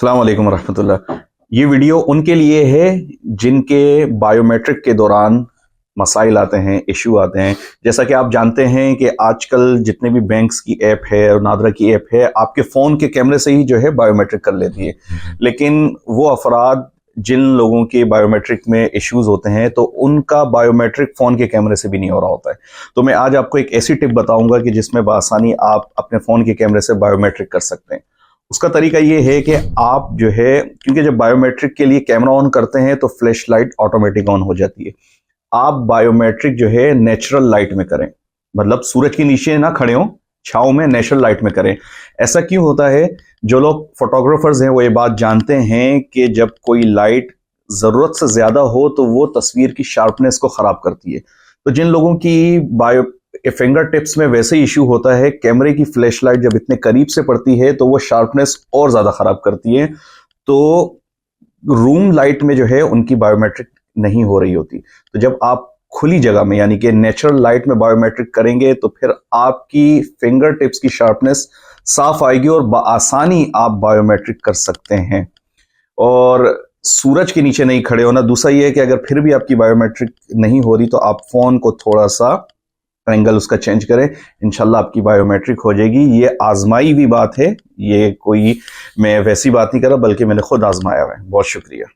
अस्सलाम वालेकुम रहमतुल्लाह। ये वीडियो उनके लिए है जिनके बायोमेट्रिक के दौरान मसाइल आते हैं, इशू आते हैं। जैसा कि आप जानते हैं कि आजकल जितने भी बैंक्स की ऐप है और नादरा की ऐप है, आपके फ़ोन के कैमरे से ही जो है बायोमेट्रिक कर लेती है। लेकिन वो अफराद जिन लोगों के बायोमेट्रिक में इश्यूज होते हैं तो उनका बायोमेट्रिक फ़ोन के कैमरे से भी नहीं हो रहा होता है। तो मैं आज आपको एक ऐसी टिप बताऊंगा कि जिसमें बआसानी आप अपने फ़ोन के कैमरे से बायोमेट्रिक कर सकते हैं। उसका तरीका ये है कि आप जो है, क्योंकि जब बायोमेट्रिक के लिए कैमरा ऑन करते हैं तो फ्लैश लाइट ऑटोमेटिक ऑन हो जाती है। आप बायोमेट्रिक जो है नेचुरल लाइट में करें, मतलब सूरज के नीचे ना खड़े हो, छांव में नेचुरल लाइट में करें। ऐसा क्यों होता है? जो लोग फोटोग्राफर्स हैं वो ये बात जानते हैं कि जब कोई लाइट ज़रूरत से ज़्यादा हो तो वो तस्वीर की शार्पनेस को ख़राब करती है। तो जिन लोगों की फिंगर टिप्स में वैसे ही इशू होता है, कैमरे की फ्लैश लाइट जब इतने करीब से पड़ती है तो वो शार्पनेस और ज़्यादा ख़राब करती है। तो रूम लाइट में जो है उनकी बायोमेट्रिक नहीं हो रही होती। तो जब आप खुली जगह में यानी कि नेचुरल लाइट में बायोमेट्रिक करेंगे तो फिर आपकी फिंगर टिप्स की शार्पनेस साफ आएगी और बआसानी आप बायोमेट्रिक कर सकते हैं। और सूरज के नीचे नहीं खड़े होना। दूसरा ये है कि अगर फिर भी आपकी बायोमेट्रिक नहीं हो रही तो आप फोन को थोड़ा सा एंगल उसका चेंज करें, इंशाल्लाह आपकी बायोमेट्रिक हो जाएगी। ये आजमाई हुई बात है, ये कोई मैं वैसी बात नहीं कर रहा बल्कि मैंने खुद आजमाया हुआ है। बहुत शुक्रिया।